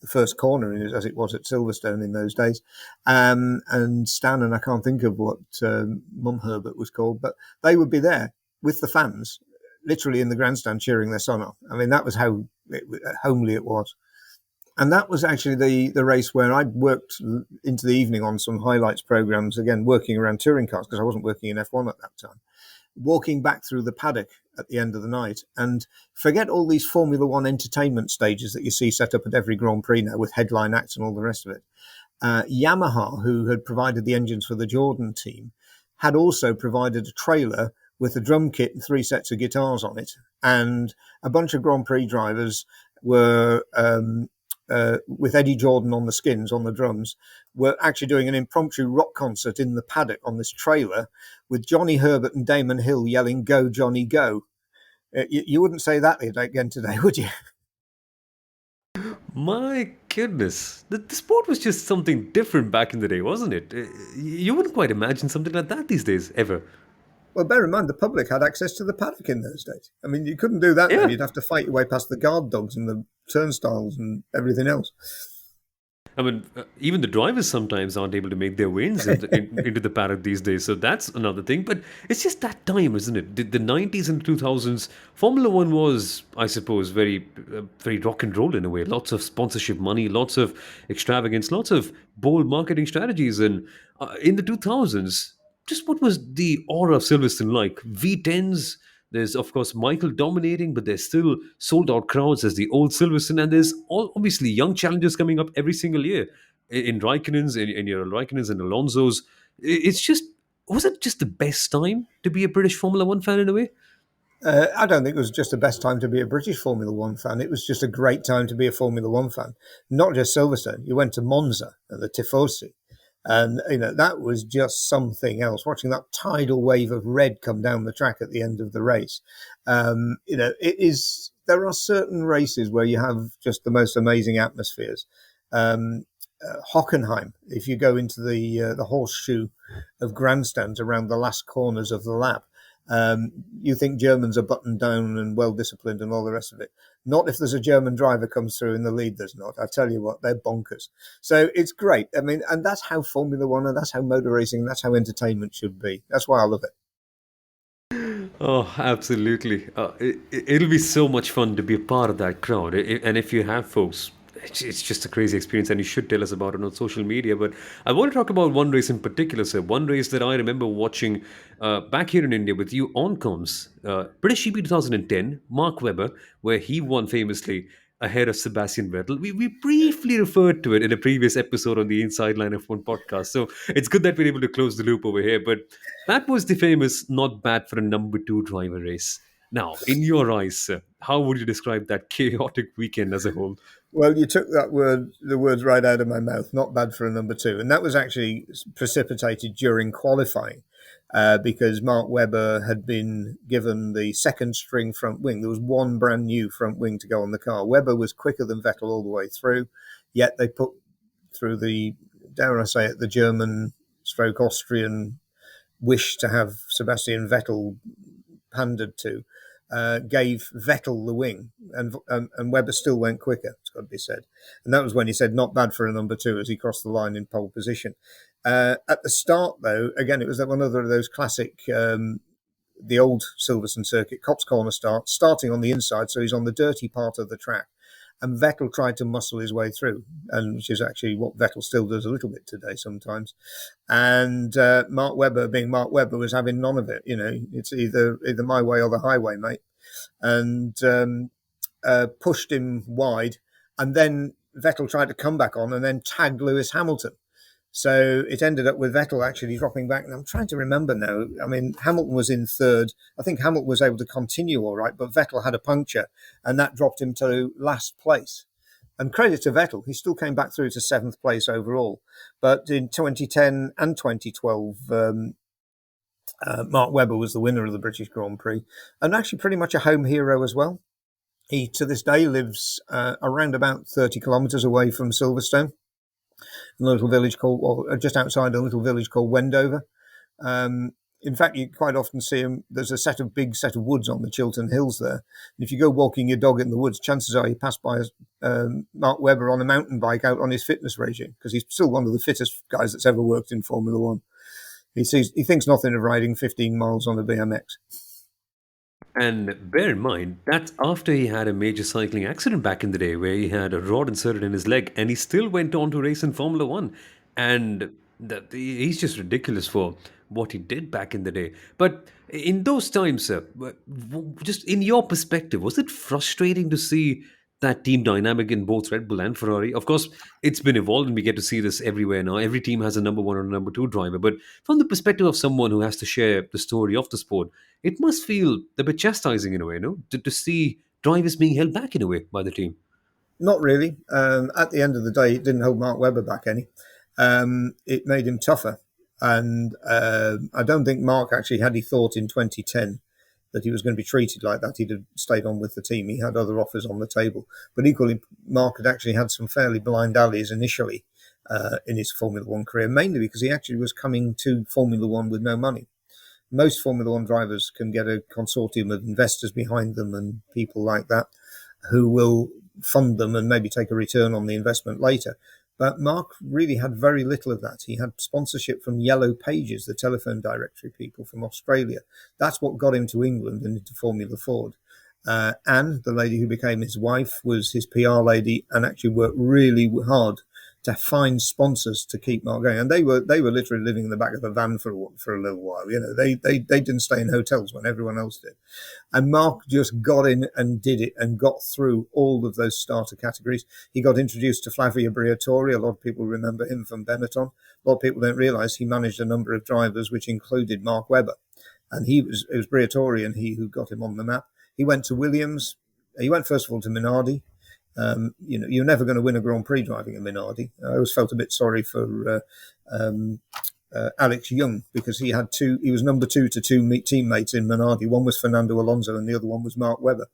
first corner, as it was at Silverstone in those days. And Stan, and I can't think of what Mum Herbert was called, but they would be there with the fans, literally in the grandstand cheering their son on. I mean, that was how homely it was. And that was actually the race where I worked into the evening on some highlights programs, again, working around touring cars because I wasn't working in F1 at that time. Walking back through the paddock at the end of the night, and forget all these Formula One entertainment stages that you see set up at every Grand Prix now with headline acts and all the rest of it. Yamaha, who had provided the engines for the Jordan team, had also provided a trailer with a drum kit and 3 sets of guitars on it. And a bunch of Grand Prix drivers were, with Eddie Jordan on the skins, on the drums, were actually doing an impromptu rock concert in the paddock on this trailer with Johnny Herbert and Damon Hill yelling, "Go, Johnny, go." You wouldn't say that again today, would you? My goodness. The sport was just something different back in the day, wasn't it? You wouldn't quite imagine something like that these days, ever. Well, bear in mind, the public had access to the paddock in those days. I mean, you couldn't do that now. Yeah. You'd have to fight your way past the guard dogs and the turnstiles and everything else. I mean, even the drivers sometimes aren't able to make their way into the paddock these days. So that's another thing. But it's just that time, isn't it? The 90s and 2000s, Formula One was, I suppose, very rock and roll in a way. Lots of sponsorship money, lots of extravagance, lots of bold marketing strategies. And in the 2000s, just what was the aura of Silverstone like? V10s. There's of course Michael dominating, but there's still sold out crowds as the old Silverstone, and there's all obviously young challengers coming up every single year in Raikkonen's, in your Raikkonen's and Alonso's. It's just, was it just the best time to be a British Formula One fan in a way? I don't think it was just the best time to be a British Formula One fan. It was just a great time to be a Formula One fan. Not just Silverstone. You went to Monza and the Tifosi. And, that was just something else. Watching that tidal wave of red come down the track at the end of the race. There are certain races where you have just the most amazing atmospheres. Hockenheim, if you go into the horseshoe of grandstands around the last corners of the lap, you think Germans are buttoned down and well disciplined and all the rest of it. Not if there's a German driver comes through in the lead. There's not. I tell you what, they're bonkers. So it's great. I mean, and that's how Formula One, and that's how motor racing, that's how entertainment should be. That's why I love it. Oh, absolutely. It'll be so much fun to be a part of that crowd. And if you have folks, it's just a crazy experience, and you should tell us about it on social media. But I want to talk about one race in particular, sir. One race that I remember watching back here in India with you on comms, British GP 2010, Mark Webber, where he won famously ahead of Sebastian Vettel. We briefly referred to it in a previous episode on the Inside Line of One podcast. So it's good that we're able to close the loop over here. But that was the famous not bad for a number two driver race. Now, in your eyes, sir, how would you describe that chaotic weekend as a whole? Well, you took the words right out of my mouth. Not bad for a number two. And that was actually precipitated during qualifying. Because Mark Webber had been given the second string front wing. There was one brand new front wing to go on the car. Webber was quicker than Vettel all the way through, yet they put through the, dare I say it, the German stroke Austrian wish to have Sebastian Vettel pandered to, gave Vettel the wing, and Webber still went quicker, it's got to be said. And that was when he said not bad for a number two as he crossed the line in pole position. At the start, though, again, it was one of those classic, the old Silverstone circuit, Copse Corner starting on the inside, so he's on the dirty part of the track. And Vettel tried to muscle his way through, and which is actually what Vettel still does a little bit today sometimes. And Mark Webber, being Mark Webber, was having none of it. It's either my way or the highway, mate. And pushed him wide. And then Vettel tried to come back on and then tagged Lewis Hamilton. So it ended up with Vettel actually dropping back. And I'm trying to remember now. I mean, Hamilton was in third. I think Hamilton was able to continue all right, but Vettel had a puncture, and that dropped him to last place. And credit to Vettel, he still came back through to seventh place overall. But in 2010 and 2012, Mark Webber was the winner of the British Grand Prix, and actually pretty much a home hero as well. He, to this day, lives around about 30 kilometres away from Silverstone, in a little village just outside a little village called Wendover. In fact, you quite often see him. There's a big set of woods on the Chiltern Hills there. And if you go walking your dog in the woods, chances are you pass by Mark Webber on a mountain bike out on his fitness regime, because he's still one of the fittest guys that's ever worked in Formula One. He thinks nothing of riding 15 miles on a BMX. And bear in mind, that's after he had a major cycling accident back in the day where he had a rod inserted in his leg, and he still went on to race in Formula One. And he's just ridiculous for what he did back in the day. But in those times, sir, just in your perspective, was it frustrating to see that team dynamic in both Red Bull and Ferrari? Of course, it's been evolved and we get to see this everywhere now. Every team has a number one or a number two driver. But from the perspective of someone who has to share the story of the sport, it must feel a bit chastising in a way, no? To see drivers being held back in a way by the team. Not really. At the end of the day, it didn't hold Mark Webber back any. It made him tougher. And I don't think Mark actually had he thought in 2010 that he was going to be treated like that, he'd have stayed on with the team. He had other offers on the table. But equally, Mark had actually had some fairly blind alleys initially in his Formula One career, mainly because he actually was coming to Formula One with no money. Most Formula One drivers can get a consortium of investors behind them and people like that who will fund them and maybe take a return on the investment later. But Mark really had very little of that. He had sponsorship from Yellow Pages, the telephone directory people from Australia. That's what got him to England and into Formula Ford. Anne, the lady who became his wife, was his PR lady and actually worked really hard to find sponsors to keep Mark going. And they were literally living in the back of a van for a little while. You know, they didn't stay in hotels when everyone else did. And Mark just got in and did it and got through all of those starter categories. He got introduced to Flavio Briatore. A lot of people remember him from Benetton. A lot of people don't realise he managed a number of drivers, which included Mark Webber. And it was Briatore and he who got him on the map. He went to Williams. He went first of all to Minardi. You know, you're never going to win a Grand Prix driving a Minardi. I always felt a bit sorry for Alex Young because he was number 2 to 2 teammates in Minardi. One was Fernando Alonso and the other one was Mark Webber.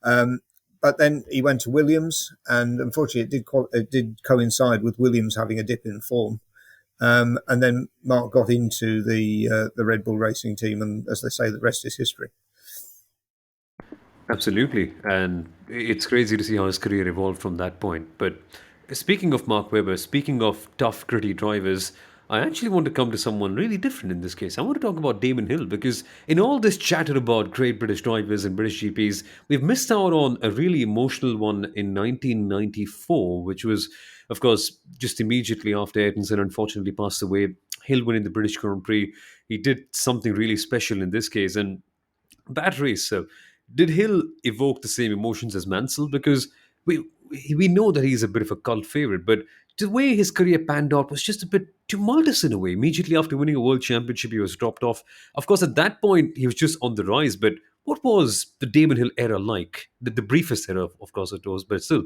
But then he went to Williams, and unfortunately it did coincide with Williams having a dip in form. And then Mark got into the Red Bull racing team, and as they say, the rest is history. Absolutely. And it's crazy to see how his career evolved from that point. But speaking of Mark Webber, speaking of tough, gritty drivers, I actually want to come to someone really different in this case. I want to talk about Damon Hill because in all this chatter about great British drivers and British GPs, we've missed out on a really emotional one in 1994, which was, of course, just immediately after Ayrton unfortunately passed away. Hill winning the British Grand Prix. He did something really special in this case. And that race, so did Hill evoke the same emotions as Mansell? Because we know that he's a bit of a cult favorite, but the way his career panned out was just a bit tumultuous in a way. Immediately after winning a world championship, he was dropped off. Of course, at that point, he was just on the rise. But what was the Damon Hill era like? The briefest era, of course, it was, but still.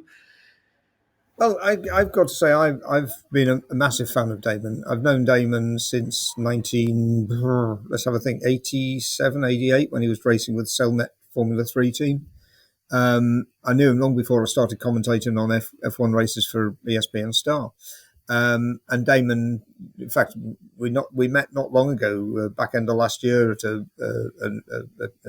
Well, I've got to say I've been a massive fan of Damon. I've known Damon since 87, 88, when he was racing with Cellnet Formula 3 team. I knew him long before I started commentating on F1 races for ESPN Star. And Damon, in fact, we met not long ago, back end of last year at a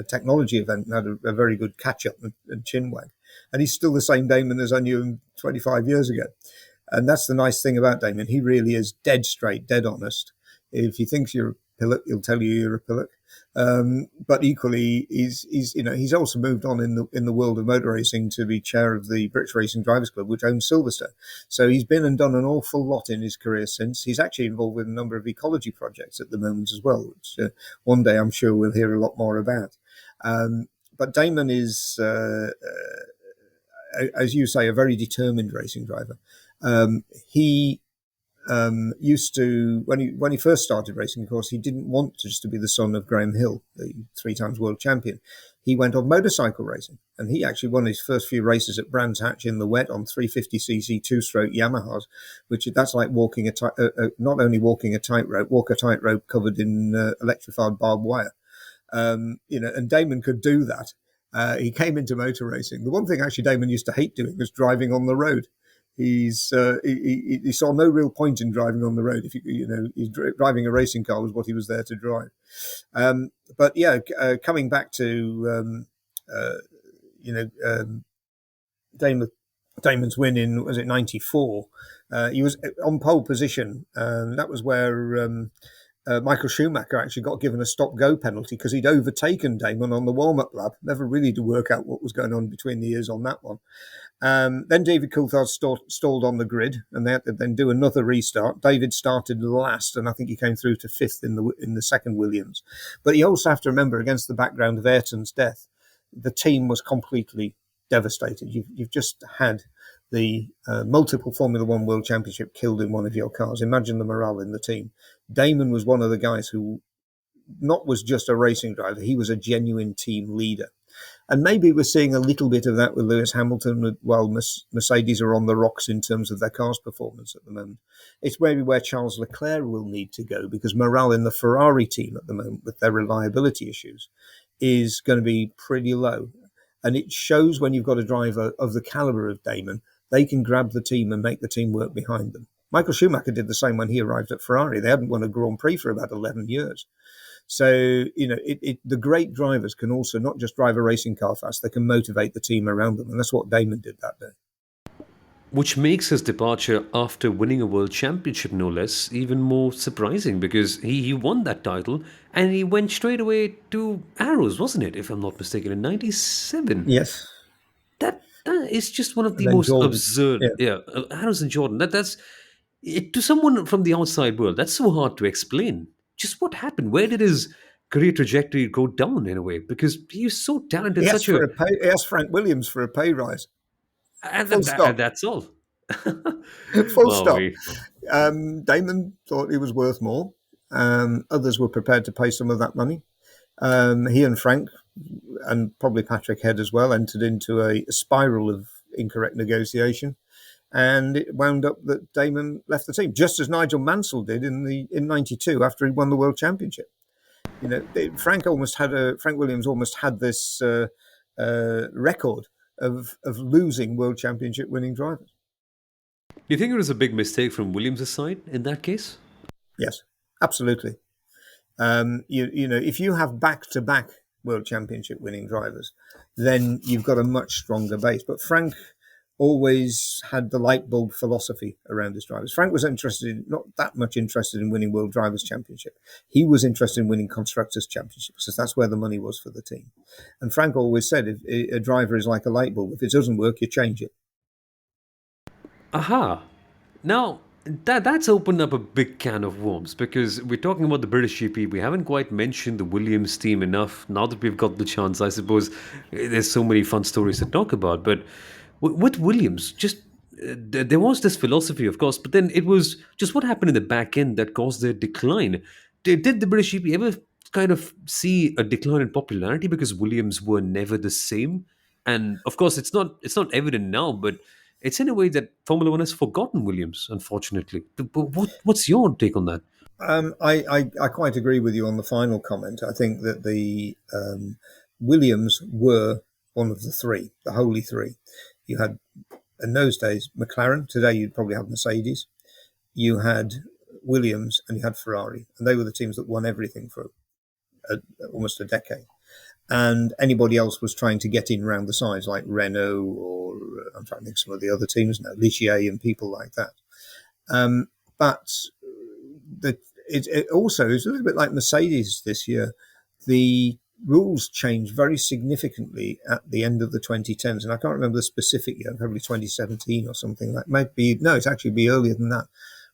technology event, and had a very good catch up and chin wag. And he's still the same Damon as I knew him 25 years ago. And that's the nice thing about Damon. He really is dead straight, dead honest. If he thinks you're a pillock, he'll tell you you're a pillock. But equally, he's also moved on in the world of motor racing to be chair of the British Racing Drivers Club, which owns Silverstone. So he's been and done an awful lot in his career since. He's actually involved with a number of ecology projects at the moment as well, which one day I'm sure we'll hear a lot more about. But Damon is, as you say, a very determined racing driver. He used to, when he first started racing, of course, he didn't want just to be the son of Graham Hill, the 3 times world champion. He went on motorcycle racing, and he actually won his first few races at Brands Hatch in the wet on 350cc 2-stroke Yamahas, which that's like walking not only walking a tightrope, walk a tightrope covered in electrified barbed wire. And Damon could do that. He came into motor racing. The one thing actually Damon used to hate doing was driving on the road. He saw no real point in driving on the road. If driving a racing car was what he was there to drive. But yeah, coming back to Damon's win in, was it 94? He was on pole position. That was where Michael Schumacher actually got given a stop-go penalty because he'd overtaken Damon on the warm-up lap. Never really to work out what was going on between the ears on that one. Then David Coulthard stalled on the grid, and they had to then do another restart. David started last, and I think he came through to 5th in the second Williams. But you also have to remember, against the background of Ayrton's death, the team was completely devastated. You've just had the multiple Formula One World Championship killed in one of your cars. Imagine the morale in the team. Damon was one of the guys who was just a racing driver. He was a genuine team leader. And maybe we're seeing a little bit of that with Lewis Hamilton while Mercedes are on the rocks in terms of their car's performance at the moment. It's maybe where Charles Leclerc will need to go, because morale in the Ferrari team at the moment with their reliability issues is going to be pretty low. And it shows when you've got a driver of the caliber of Damon, they can grab the team and make the team work behind them. Michael Schumacher did the same when he arrived at Ferrari. They hadn't won a Grand Prix for about 11 years. So, the great drivers can also not just drive a racing car fast, they can motivate the team around them. And that's what Damon did that day. Which makes his departure after winning a world championship, no less, even more surprising because he won that title and he went straight away to Arrows, wasn't it? If I'm not mistaken, in '97. Yes. That is just one of And the then most Jordan. absurd. Yeah. Yeah, Arrows and Jordan. That's it, to someone from the outside world. That's so hard to explain. Just what happened? Where did his career trajectory go down in a way? Because he was so talented, such a He asked Frank Williams for a pay rise. and, Full stop. that's all. Full Wow, stop. Damon thought he was worth more. Others were prepared to pay some of that money. He and Frank, and probably Patrick Head as well, entered into a spiral of incorrect negotiation, and it wound up that Damon left the team, just as Nigel Mansell did in '92 after he won the World Championship. Frank Williams almost had this record of losing World Championship winning drivers. Do you think it was a big mistake from Williams' side in that case? Yes, absolutely. If you have back-to-back World Championship winning drivers, then you've got a much stronger base. But Frank always had the light bulb philosophy around his drivers. Frank was not that much interested in winning World Drivers' Championship. He was interested in winning Constructors' Championship because that's where the money was for the team. And Frank always said, if a driver is like a light bulb. If it doesn't work, you change it. Aha. Now, that's opened up a big can of worms because we're talking about the British GP. We haven't quite mentioned the Williams team enough. Now that we've got the chance, I suppose there's so many fun stories to talk about. But with Williams, just there was this philosophy, of course, but then it was just what happened in the back end that caused their decline. Did the British GP ever kind of see a decline in popularity because Williams were never the same? And of course, it's not evident now, but it's in a way that Formula One has forgotten Williams, unfortunately. But what's your take on that? I quite agree with you on the final comment. I think that the Williams were one of the three, the holy three. You had, in those days, McLaren. Today, you'd probably have Mercedes. You had Williams and you had Ferrari. And they were the teams that won everything for almost a decade. And anybody else was trying to get in around the sides, like Renault or I'm trying to think of some of the other teams now, Ligier and people like that. But it also is a little bit like Mercedes this year. The rules changed very significantly at the end of the 2010s, and I can't remember the specific year, probably 2017 or something like. It's actually be earlier than that,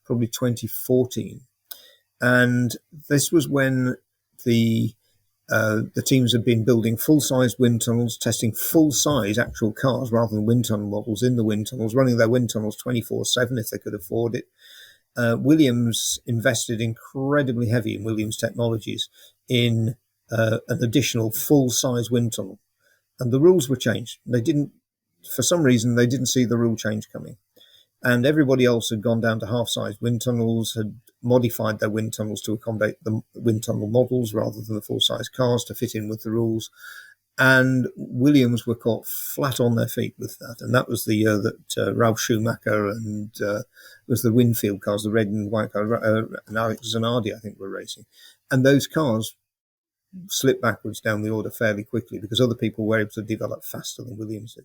probably 2014. And this was when the teams had been building full-size wind tunnels, testing full-size actual cars rather than wind tunnel models in the wind tunnels, running their wind tunnels 24/7 if they could afford it. Williams invested incredibly heavy in Williams Technologies in an additional full-size wind tunnel. And the rules were changed. For some reason, they didn't see the rule change coming. And everybody else had gone down to half-size wind tunnels, had modified their wind tunnels to accommodate the wind tunnel models rather than the full-size cars to fit in with the rules. And Williams were caught flat on their feet with that. And that was the year that Ralph Schumacher and was the Winfield cars, the red and white cars, and Alex Zanardi, I think, were racing. And those cars slipped backwards down the order fairly quickly because other people were able to develop faster than Williams did.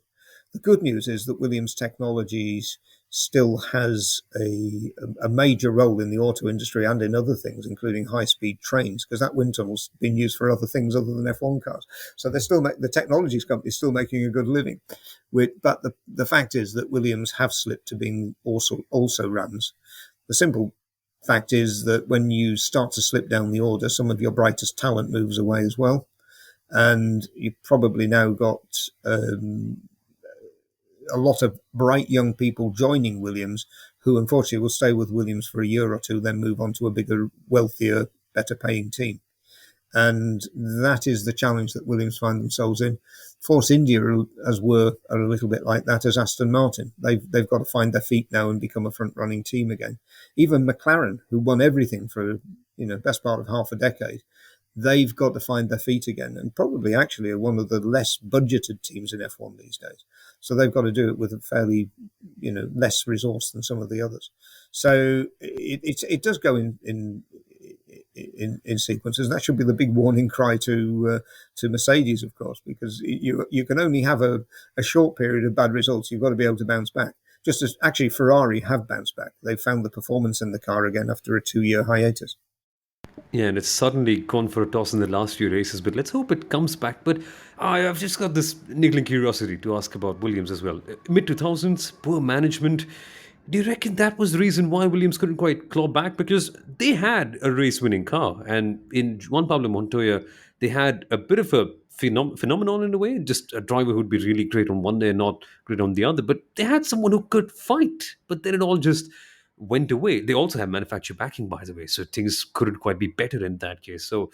The good news is that Williams Technologies still has a major role in the auto industry and in other things, including high-speed trains, because that wind tunnel's been used for other things other than F1 cars. So the technologies company is still making a good living. But the fact is that Williams have slipped to being also Rams. The simple fact is that when you start to slip down the order, some of your brightest talent moves away as well. And you've probably now got a lot of bright young people joining Williams who unfortunately will stay with Williams for a year or two, then move on to a bigger, wealthier, better paying team. And that is the challenge that Williams find themselves in. Force India, as are a little bit like that as Aston Martin. They've got to find their feet now and become a front-running team again. Even McLaren, who won everything for best part of half a decade, they've got to find their feet again, and probably actually are one of the less budgeted teams in F1 these days. So they've got to do it with a fairly, less resource than some of the others. So it does go in sequences. That should be the big warning cry to Mercedes, of course, because you can only have a short period of bad results. You've got to be able to bounce back. just as actually Ferrari have bounced back. They've found the performance in the car again after a 2-year hiatus. Yeah, and it's suddenly gone for a toss in the last few races, but let's hope it comes back. But I've just got this niggling curiosity to ask about Williams as well. Mid 2000s, poor management. Do you reckon that was the reason why Williams couldn't quite claw back? Because they had a race winning car, and in Juan Pablo Montoya, they had a bit of a phenomenon in a way, just a driver who'd be really great on one day and not great on the other. But they had someone who could fight, but then it all just went away. They also have manufacturer backing, by the way, so things couldn't quite be better in that case. So,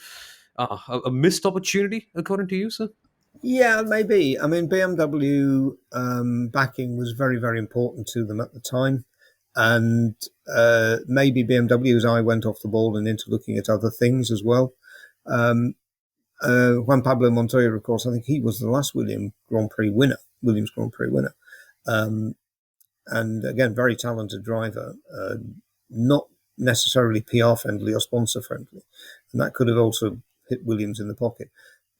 a missed opportunity, according to you, sir? Yeah, maybe. I mean, BMW backing was very, very important to them at the time. And maybe BMW's eye went off the ball and into looking at other things as well. Juan Pablo Montoya, of course, I think he was the last Williams Grand Prix winner. And again, very talented driver, not necessarily PR friendly or sponsor friendly. And that could have also hit Williams in the pocket.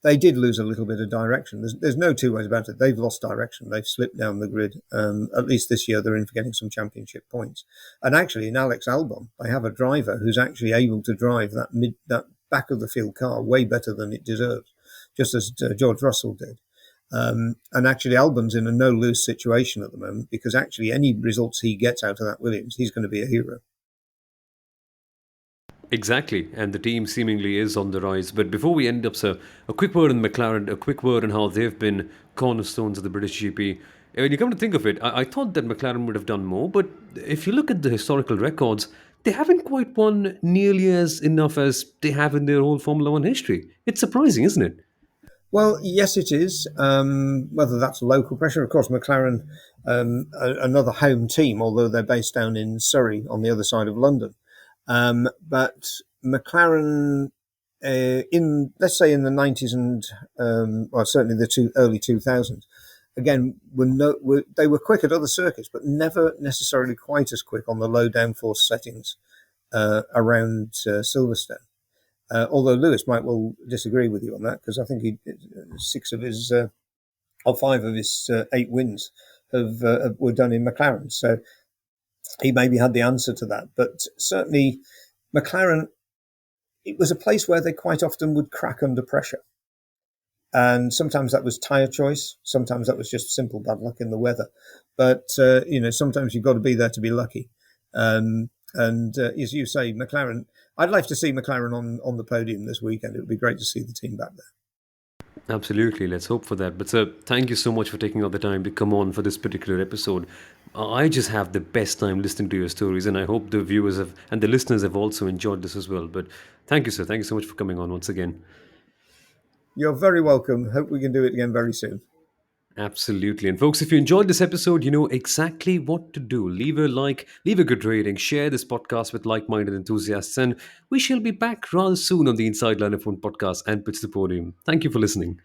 They did lose a little bit of direction. There's no two ways about it. They've lost direction. They've slipped down the grid. At least this year, they're in for getting some championship points. And actually, in Alex Albon, they have a driver who's actually able to drive that back of the field car way better than it deserves, just as George Russell did. And actually, Albon's in a no-lose situation at the moment because actually, any results he gets out of that Williams, he's going to be a hero. Exactly, and the team seemingly is on the rise. But before we end up, sir, a quick word on McLaren, a quick word on how they've been cornerstones of the British GP. When you come to think of it, I thought that McLaren would have done more, but if you look at the historical records, they haven't quite won nearly as enough as they have in their whole Formula One history. It's surprising, isn't it? Well, yes, it is. Whether that's local pressure, of course, McLaren, another home team, although they're based down in Surrey on the other side of London. But McLaren, let's say in the 90s and certainly the early 2000s, again, they were quick at other circuits, but never necessarily quite as quick on the low downforce settings around Silverstone. Although Lewis might well disagree with you on that, because I think 5 of his 8 wins were done in McLaren. So he maybe had the answer to that. But certainly McLaren, it was a place where they quite often would crack under pressure. And sometimes that was tyre choice. Sometimes that was just simple bad luck in the weather. But, sometimes you've got to be there to be lucky. And as you say, McLaren, I'd like to see McLaren on the podium this weekend. It would be great to see the team back there. Absolutely, let's hope for that. But sir, thank you so much for taking all the time to come on for this particular episode. I just have the best time listening to your stories, and I hope the viewers and the listeners have also enjoyed this as well. But thank you, sir. Thank you so much for coming on once again. You're very welcome. Hope we can do it again very soon. Absolutely. And folks, if you enjoyed this episode, you know exactly what to do. Leave a like, leave a good rating, share this podcast with like-minded enthusiasts, and we shall be back rather soon on the Inside Line of One podcast and Pitch the Podium. Thank you for listening.